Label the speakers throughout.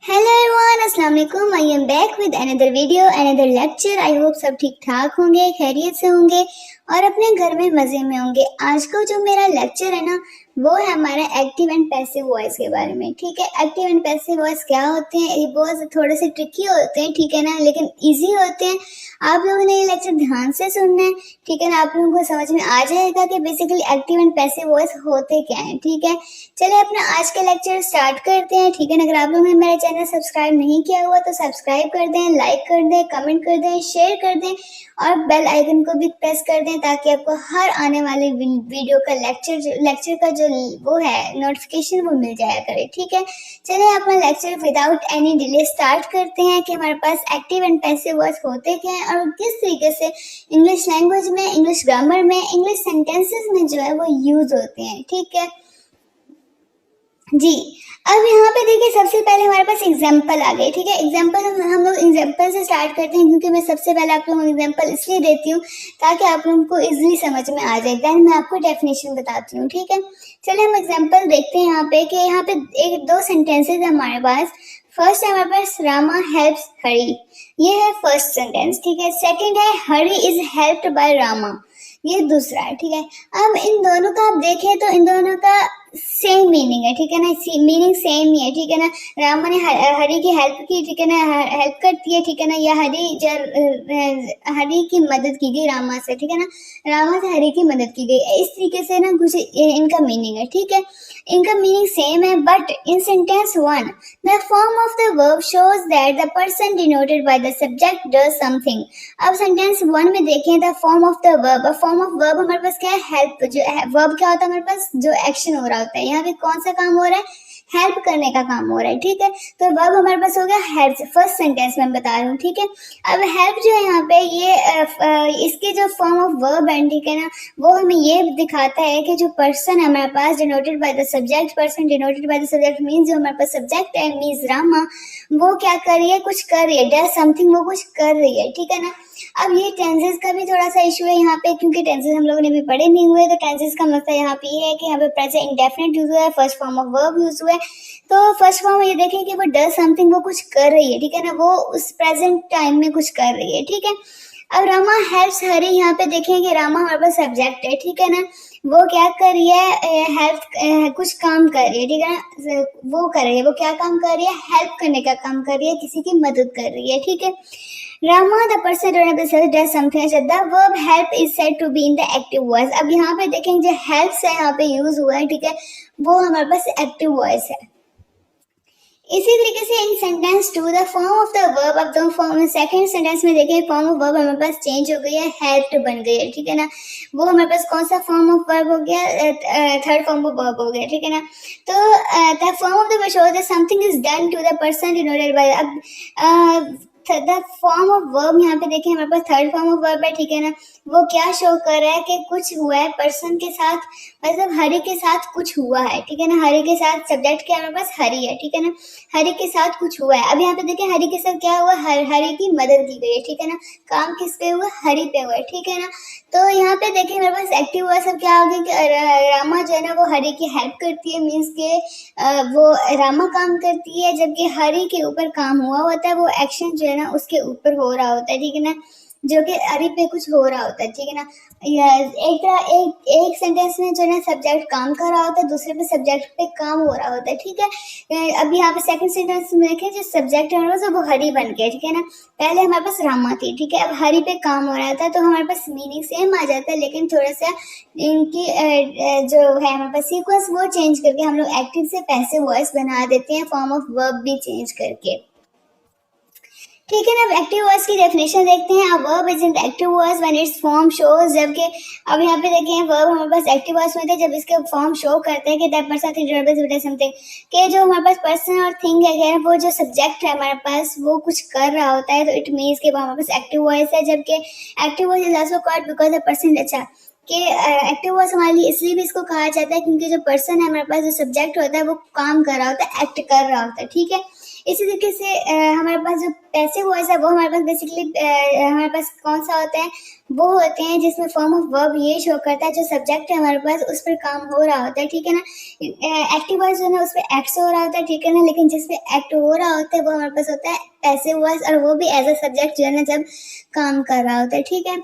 Speaker 1: Hello everyone, अस्सलाम वालेकुम। I am back with another video, another lecture. I hope सब ठीक ठाक होंगे, खैरियत से होंगे और अपने घर में मजे में होंगे। आज का जो मेरा लेक्चर है ना, वो है हमारा एक्टिव एंड पैसिव वॉइस के बारे में। ठीक है, एक्टिव एंड पैसिव वॉइस क्या होते हैं? ये बहुत थोड़े से ट्रिकी होते हैं, ठीक है ना, लेकिन इजी होते हैं। आप लोगों ने ये लेक्चर ध्यान से सुनना है, ठीक है ना। आप लोगों को समझ में आ जाएगा कि basically active and passive voice होते क्या है। ठीक है, चलिए अपना आज का लेक्चर स्टार्ट करते हैं। ठीक है ना, अगर आप लोगों ने मेरा चैनल सब्सक्राइब नहीं किया हुआ तो सब्सक्राइब कर दें, लाइक कर दें, कमेंट कर दें, शेयर कर दें और बेल आइकन को भी प्रेस कर दें ताकि आपको हर आने वाले वीडियो का लेक्चर का जो वो है नोटिफिकेशन वो मिल जाया करे। ठीक है, चलिए अपना lecture without any delay start करते हैं कि हमारे पास एक्टिव एंड पैसिव वॉइस होते क्या हैं और किस तरीके से इंग्लिश लैंग्वेज में, इंग्लिश ग्रामर में, इंग्लिश सेंटेंसेस में जो है वो यूज होते हैं। ठीक है जी, अब यहाँ पे देखिए सबसे पहले हमारे पास एग्जाम्पल आ गए। ठीक है, एग्जाम्पल हम लोग एग्जाम्पल से स्टार्ट करते हैं क्योंकि मैं सबसे पहले आप लोगों को एग्जाम्पल इसलिए देती हूँ ताकि आप लोगों को इजीली समझ में आ जाए। देन मैं आपको डेफिनेशन बताती हूँ। ठीक है, चलिए हम एग्जाम्पल देखते हैं यहाँ पे कि यहाँ पे एक दो सेंटेंसेज है हमारे पास। फर्स्ट है हमारे पास रामा हेल्प्स हरी, ये है फर्स्ट सेंटेंस। ठीक है, सेकंड है हरी इज हेल्प्ड बाय रामा, ये दूसरा है। ठीक है, अब इन दोनों का आप देखें तो इन दोनों का सेम मीनिंग है। ठीक है ना, मीनिंग सेम ही है। ठीक है ना, रामा ने हरी की हेल्प की, ठीक है ना, हेल्प करती है। ठीक है ना, या हरी की मदद की गई रामा से। ठीक है ना, रामा से हरी की मदद की गई। इस तरीके से ना कुछ इनका मीनिंग है। ठीक है, इनका मीनिंग सेम है but in sentence one the form of the verb shows that the person denoted by the subject does something. अब सेंटेंस वन में देखें the form of the verb, form of verb हमारे पास क्या है? Help. जो verb क्या होता है हमारे पास? जो एक्शन हो रहा होता है। यहाँ पे कौन सा काम हो रहा है? हेल्प करने का काम हो रहा है। ठीक है, तो वर्ब हमारे पास हो गया हेल्प, फर्स्ट सेंटेंस में बता रही हूँ। ठीक है, अब हेल्प जो है यहाँ पे ये इसके जो फॉर्म ऑफ वर्ब है, ठीक है ना, वो हमें ये दिखाता है कि जो पर्सन है हमारे पास denoted by the subject, person denoted by the subject means जो हमारे पास सब्जेक्ट है मींस रामा, वो क्या कर रही है? कुछ कर रही है, डज समथिंग, वो कुछ कर रही है। ठीक है ना, अब ये टेंसेस का भी थोड़ा सा इशू है यहाँ पे क्योंकि टेंसेस हम लोगों ने भी पढ़े नहीं हुए। तो टेंसेस का मतलब यहाँ पे ये है कि यहाँ पे प्रेजेंट इंडेफिनिट यूज हुआ है, first form of verb use हुआ है। तो फर्स्ट फॉर्म में ये देखें कि वो डज समथिंग, वो कुछ कर रही है। ठीक है ना, वो उस प्रेजेंट टाइम में कुछ कर रही है। ठीक है, अब रामा हेल्प्स हरी, यहाँ पे देखें कि रामा हमारे पास सब्जेक्ट है। ठीक है ना, वो क्या कर रही है? हेल्प, कुछ काम कर रही है। ठीक है ना, वो कर रही है, वो क्या काम कर रही है? हेल्प करने का काम कर रही है, किसी की मदद कर रही है। ठीक है, Rama, the person doing the service does something. The verb help is said to be in the active voice. अब यहाँ पे देखें जो helps है यहाँ पे यूज हुआ है। ठीक है, वो हमारे पास एक्टिव वॉइस है। इसी तरीके से in sentence to the form of the verb, अब दो फॉर्म सेकंड सेंटेंस में देखें फॉर्म ऑफ वर्ब हमारे पास चेंज हो गई है, हेल्प्ड बन गई है। ठीक है ना, वो हमारे पास कौन सा फॉर्म ऑफ वर्ब हो गया? थर्ड फॉर्म ऑफ वर्ब हो गया। ठीक है ना, तो the form of the verb shows that something is done to the person denoted by. अब द फॉर्म ऑफ वर्ब यहाँ पे देखें हमारे पास थर्ड फॉर्म ऑफ वर्ब है। ठीक है ना, वो क्या शो कर रहा है कि कुछ हुआ है पर्सन के साथ, मतलब हरि के साथ कुछ हुआ है। ठीक है ना, हरि के साथ सब्जेक्ट क्या हमारे पास? हरि है। ठीक है ना, हरि के साथ कुछ हुआ है। अब यहाँ पे देखें हरि के साथ क्या हुआ? हरि की मदद की गई है। ठीक है ना, काम किस पे हुआ? हरि पे हुआ है। ठीक है ना, तो यहाँ पे देखें हमारे पास एक्टिव हुआ सब क्या हो गया कि रामा जो है ना वो हरि की हेल्प करती है, मीन्स के वो रामा काम करती है जबकि हरि के ऊपर काम हुआ होता है, वो एक्शन जो है ना उसके ऊपर हो रहा होता है। ठीक है ना, जो कि हरि पे कुछ हो रहा होता है। ठीक है ना, एक सेंटेंस में जो है ना सब्जेक्ट काम कर रहा होता है, दूसरे पे सब्जेक्ट पे काम हो रहा होता है। ठीक है, अब यहाँ पे सेकंड सेंटेंस में देखें जो सब्जेक्ट है हमारे पास वो हरि बन गया। ठीक है ना, पहले हमारे पास रामा थी। ठीक है, अब हरि पे काम हो रहा था तो हमारे पास मीनिंग सेम आ जाता है, लेकिन थोड़ा सा इनकी जो है हमारे पास सीक्वेंस वो चेंज करके हम लोग एक्टिव से पैसिव वॉइस बना देते हैं, फॉर्म ऑफ वर्ब भी चेंज करके। ठीक है ना, अब एक्टिव वॉइस की डेफिनेशन देखते हैं। अब verb is in the active voice when its form shows, जबकि अब यहाँ पे देखें वर्ब हमारे पास एक्टिव वॉइस में थे जब इसके फॉर्म शो करते हैं कि दैट पर्सन थिंक समथिंग, कि जो हमारे पास पर्सन और थिंग है वो जो सब्जेक्ट है हमारे पास वो कुछ कर रहा होता है, तो इट मीन्स कि वो हमारे पास एक्टिव वॉइस है। जबकि active voice is also called because the person, अच्छा कि एक्टिव वॉइस हमारे लिए इसलिए भी इसको कहा जाता है क्योंकि जो पर्सन है हमारे पास, जो सब्जेक्ट होता है वो काम कर रहा होता है, एक्ट कर रहा होता है। ठीक है, इसी तरीके से हमारे पास जो पैसिव वॉइस है वो हमारे पास बेसिकली हमारे पास कौन सा होता है, वो होते हैं जिसमें फॉर्म ऑफ वर्ब ये शो करता है जो सब्जेक्ट है हमारे पास उस पर काम हो रहा होता है, ठीक है ना। एक्टिव वॉइस जो है उस पर एक्ट हो रहा होता है, ठीक है ना, लेकिन जिस पे एक्ट हो रहा होता है वो हमारे पास होता है पैसिव वॉइस, और वो भी एज अ सब्जेक्ट जो है ना जब काम कर रहा होता है, ठीक है।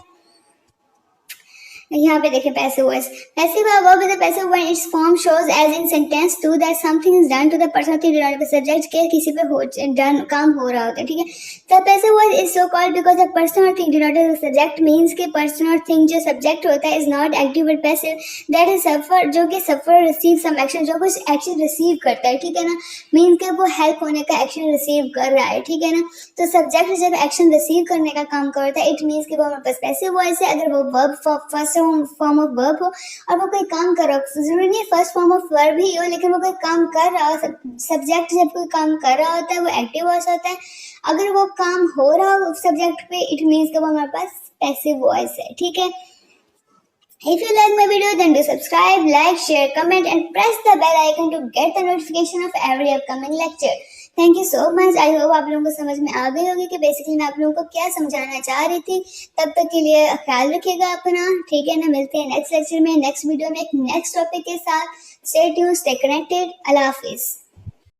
Speaker 1: यहाँ पे देखिए passive voice, passive verb is a passive when its form shows as in sentence to that something is done to the person of subject के किसी पे हो डन काम हो रहा होता है, ठीक है। The passive voice is so called because the person और थिंग डिनोटेड सब्जेक्ट मींस के पर्सन और थिंग जो सब्जेक्ट होता है is not active but passive, that is suffer जो कि सफर रिसीव सम एक्शन जो कुछ एक्शन रिसीव करता है, ठीक है ना, मींस के वो हेल्प होने का एक्शन रिसीव कर रहा है, ठीक है ना। तो सब्जेक्ट जब एक्शन रिसीव करने का काम करता है इट मींस कि वो हमारे पास पैसिव वॉइस है। अगर वो verb first form of verb हो और वो कोई काम कर रहा हो, जरूरी नहीं फर्स्ट फॉर्म ऑफ वर्ब ही हो, लेकिन वो कोई काम कर रहा हो, सब्जेक्ट जब कोई काम कर रहा होता है वो एक्टिव वॉइस होता है। अगर वो काम हो रहा हो सब्जेक्ट पे इट मींस कि वो हमारे पास पैसिव वॉइस है, ठीक है। If you like my video then do subscribe, like, share, comment and press the bell icon to get the notification of every upcoming lecture. Thank you so much. I hope आप लोगों को समझ में आ गई होगी कि बेसिकली मैं आप लोगों को क्या समझाना चाह रही थी। तब तक के लिए ख्याल रखिएगा अपना, ठीक है ना। मिलते हैं नेक्स्ट लेक्चर में, नेक्स्ट वीडियो में एक नेक्स्ट टॉपिक के साथ। Stay tuned, stay connected. Allah हाफिज।